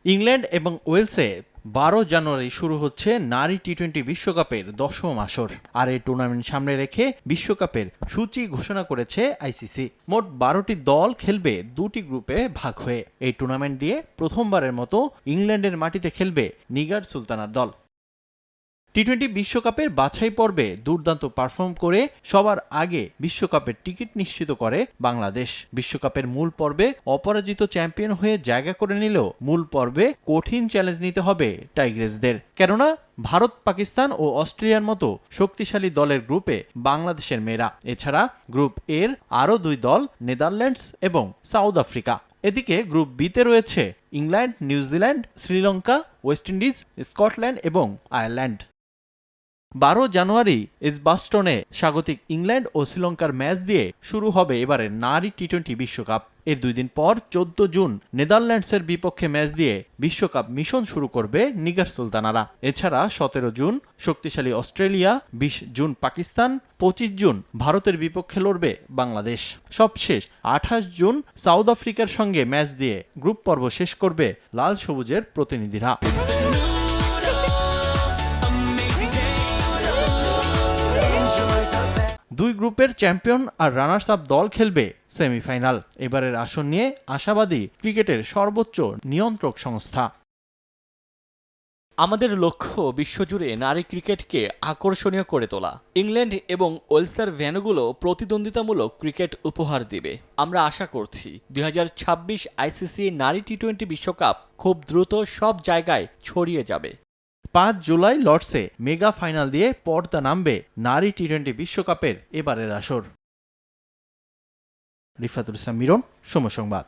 England এবং ওয়েলসে ১২ জানুয়ারি শুরু হচ্ছে নারী টি-20 বিশ্বকাপের ১০ম আসর। আর এই টুর্নামেন্ট সামনে রেখে বিশ্বকাপের সূচি ঘোষণা করেছে আইসিসি। মোট ১২টি দল খেলবে ২টি গ্রুপে ভাগ হয়ে। এই টুর্নামেন্ট দিয়ে প্রথমবারের মতো ইংল্যান্ডের মাটিতে খেলবে নিগার সুলতানার দল। টি-20 বিশ্বকাপের বাছাই পর্বে দুর্দান্ত পারফর্ম করে সবার আগে বিশ্বকাপের টিকিট নিশ্চিত করে বাংলাদেশ। বিশ্বকাপের মূল পর্বে অপরাজিত চ্যাম্পিয়ন হয়ে জায়গা করে নিলেও মূল পর্বে কঠিন চ্যালেঞ্জ নিতে হবে টাইগ্রেসদের। কেননা ভারত, পাকিস্তান ও অস্ট্রেলিয়ার মতো শক্তিশালী দলের গ্রুপে বাংলাদেশের মেয়েরা। এছাড়া গ্রুপ এর আরও ২ দল নেদারল্যান্ডস এবং সাউথ আফ্রিকা। এদিকে গ্রুপ বিতে রয়েছে England, New Zealand, Sri Lanka, West Indies, Scotland এবং আয়ারল্যান্ড। ১২ জানুয়ারি এজবাস্টনে স্বাগতিক ইংল্যান্ড ও শ্রীলঙ্কার ম্যাচ দিয়ে শুরু হবে এবারের নারী টি-20 বিশ্বকাপ। এর ২ দিন পর ১৪ জুন নেদারল্যান্ডসের বিপক্ষে ম্যাচ দিয়ে বিশ্বকাপ মিশন শুরু করবে নিগার সুলতানারা। এছাড়া ১৭ জুন শক্তিশালী অস্ট্রেলিয়া, ২০ জুন পাকিস্তান, ২৫ জুন ভারতের বিপক্ষে লড়বে বাংলাদেশ। সবশেষ ২৮ জুন সাউথ আফ্রিকার সঙ্গে ম্যাচ দিয়ে গ্রুপ পর্ব শেষ করবে লাল সবুজের প্রতিনিধিরা। দুই গ্রুপের চ্যাম্পিয়ন আর রানার্স আপ দল খেলবে সেমিফাইনাল। এবারের আসর নিয়ে আশাবাদী ক্রিকেটের সর্বোচ্চ নিয়ন্ত্রক সংস্থা। আমাদের লক্ষ্য বিশ্বজুড়ে নারী ক্রিকেটকে আকর্ষণীয় করে তোলা। ইংল্যান্ড এবং ওয়েলসের ভেন্যুগুলো প্রতিদ্বন্দ্বিতামূলক ক্রিকেট উপহার দিবে। আমরা আশা করছি ২০২৬ আইসিসি নারী টি-20 বিশ্বকাপ খুব দ্রুত সব জায়গায় ছড়িয়ে যাবে। ৫ জুলাই লর্ডসে মেগা ফাইনাল দিয়ে পর্দা নামবে নারী টি-20 বিশ্বকাপের এবারের আসর। রিফাতুল ইসলাম মিরন, সময় সংবাদ।